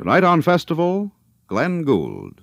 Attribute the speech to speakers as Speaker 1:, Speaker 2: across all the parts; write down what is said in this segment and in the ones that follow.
Speaker 1: Tonight on Festival, Glenn Gould.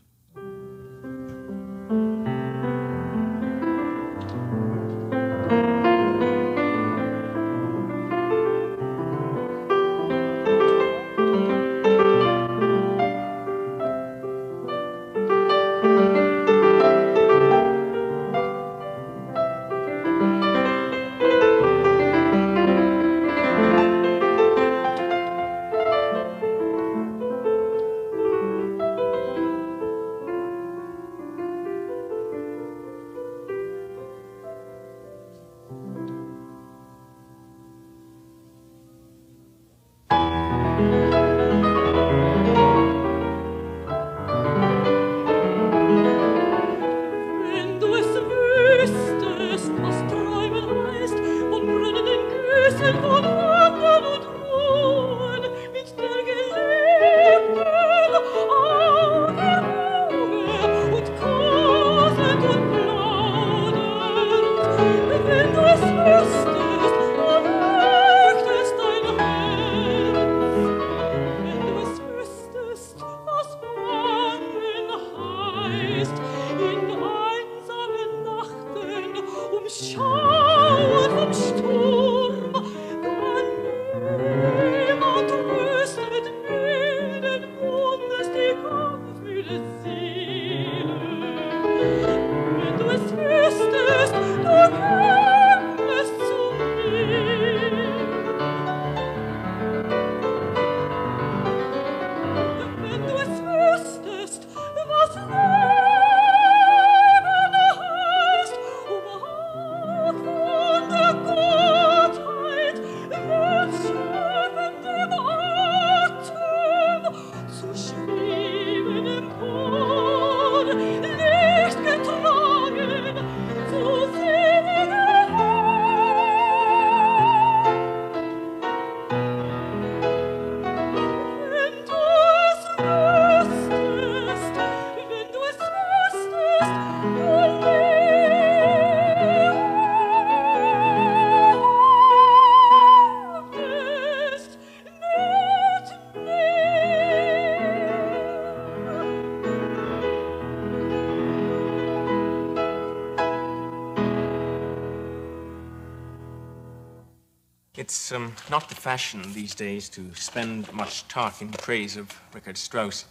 Speaker 2: It's not the fashion these days to spend much talk in praise of Richard Strauss,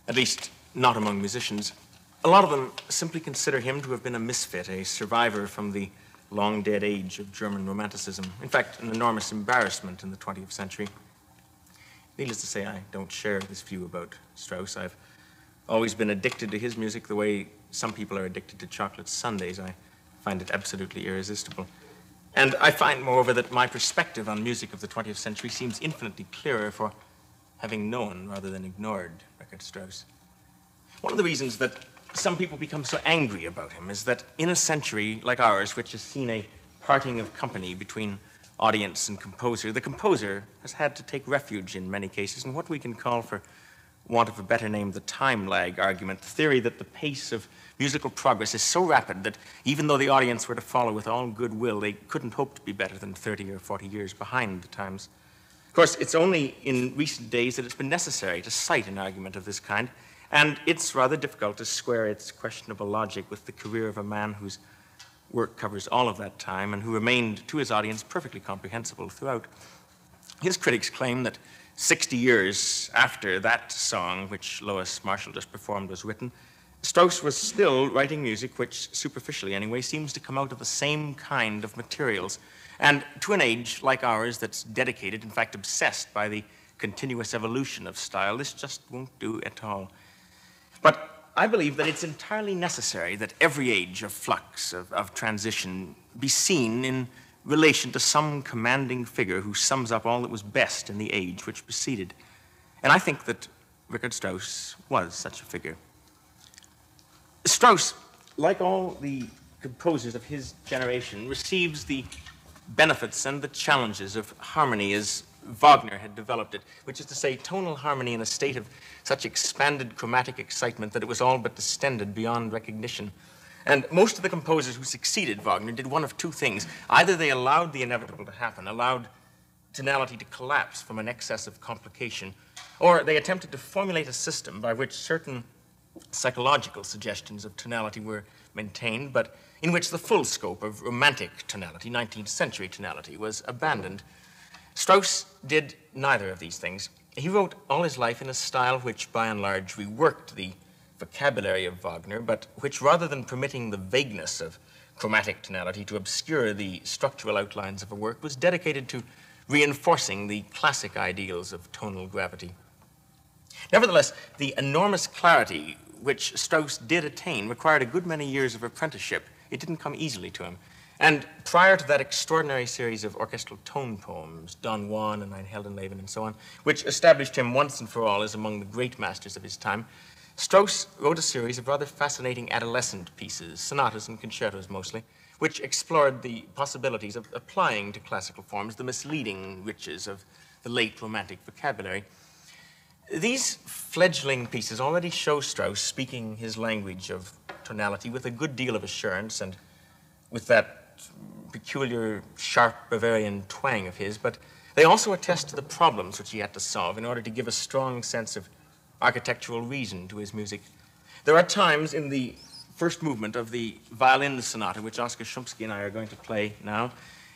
Speaker 2: at least not among musicians. A lot of them simply consider him to have been a misfit, a survivor from the long-dead age of German Romanticism. In fact, an enormous embarrassment in the 20th century. Needless to say, I don't share this view about Strauss. I've always been addicted to his music the way some people are addicted to chocolate sundaes. I find it absolutely irresistible. And I find, moreover, that my perspective on music of the 20th century seems infinitely clearer for having known rather than ignored Richard Strauss. One of the reasons that some people become so angry about him is that in a century like ours, which has seen a parting of company between audience and composer, the composer has had to take refuge in many cases in what we can call, for want of a better name, the time lag argument, the theory that the pace of musical progress is so rapid that even though the audience were to follow with all goodwill, they couldn't hope to be better than 30 or 40 years behind the times. Of course, it's only in recent days that it's been necessary to cite an argument of this kind, and it's rather difficult to square its questionable logic with the career of a man whose work covers all of that time and who remained to his audience perfectly comprehensible throughout. His critics claim that 60 years after that song, which Lois Marshall just performed, was written, Strauss was still writing music which, superficially anyway, seems to come out of the same kind of materials. And to an age like ours that's dedicated, in fact obsessed by the continuous evolution of style, this just won't do at all. But I believe that it's entirely necessary that every age of flux, of transition, be seen in relation to some commanding figure who sums up all that was best in the age which preceded. And I think that Richard Strauss was such a figure. Strauss, like all the composers of his generation, receives the benefits and the challenges of harmony as Wagner had developed it, which is to say, tonal harmony in a state of such expanded chromatic excitement that it was all but distended beyond recognition. And most of the composers who succeeded Wagner did one of two things. Either they allowed the inevitable to happen, allowed tonality to collapse from an excess of complication, or they attempted to formulate a system by which certain psychological suggestions of tonality were maintained, but in which the full scope of romantic tonality, 19th century tonality, was abandoned. Strauss did neither of these things. He wrote all his life in a style which, by and large, reworked the vocabulary of Wagner, but which, rather than permitting the vagueness of chromatic tonality to obscure the structural outlines of a work, was dedicated to reinforcing the classic ideals of tonal gravity. Nevertheless, the enormous clarity which Strauss did attain required a good many years of apprenticeship. It didn't come easily to him. And prior to that extraordinary series of orchestral tone poems, Don Juan and Ein Heldenleben and so on, which established him once and for all as among the great masters of his time, Strauss wrote a series of rather fascinating adolescent pieces, sonatas and concertos mostly, which explored the possibilities of applying to classical forms the misleading riches of the late Romantic vocabulary. These fledgling pieces already show Strauss speaking his language of tonality with a good deal of assurance and with that peculiar, sharp Bavarian twang of his, but they also attest to the problems which he had to solve in order to give a strong sense of architectural reason to his music. There are times in the first movement of the Violin Sonata, which Oscar Shumsky and I are going to play now,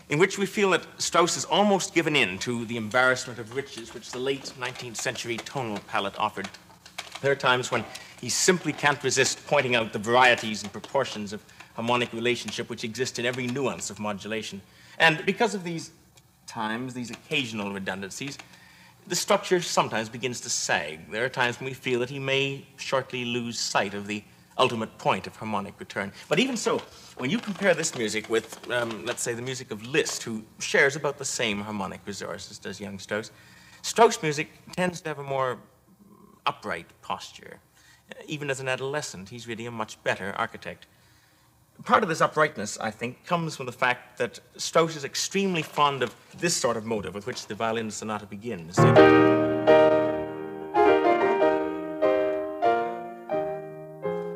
Speaker 2: in which we feel that Strauss has almost given in to the embarrassment of riches which the late 19th century tonal palette offered. There are times when he simply can't resist pointing out the varieties and proportions of harmonic relationship which exist in every nuance of modulation. And because of these times, these occasional redundancies, the structure sometimes begins to sag. There are times when we feel that he may shortly lose sight of the ultimate point of harmonic return. But even so, when you compare this music with, let's say, the music of Liszt, who shares about the same harmonic resources as young Strauss, Strauss music tends to have a more upright posture. Even as an adolescent, he's really a much better architect. Part of this uprightness, I think, comes from the fact that Strauss is extremely fond of this sort of motive with which the Violin Sonata begins.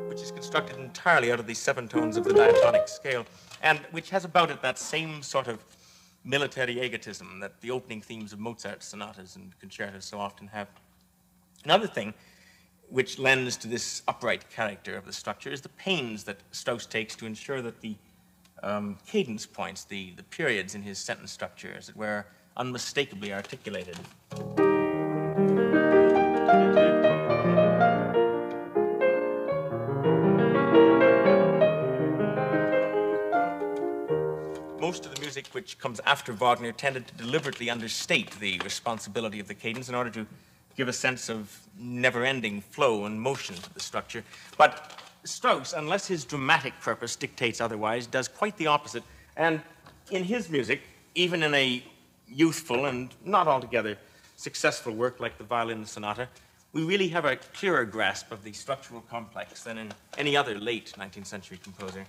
Speaker 2: Which is constructed entirely out of the 7 tones of the diatonic scale, and which has about it that same sort of military egotism that the opening themes of Mozart's sonatas and concertos so often have. Another thing which lends to this upright character of the structure is the pains that Strauss takes to ensure that the cadence points, the periods in his sentence structure, as it were, unmistakably articulated. Most of the music which comes after Wagner tended to deliberately understate the responsibility of the cadence in order to give a sense of never-ending flow and motion to the structure. But Strauss, unless his dramatic purpose dictates otherwise, does quite the opposite. And in his music, even in a youthful and not altogether successful work like the Violin Sonata, we really have a clearer grasp of the structural complex than in any other late 19th century composer.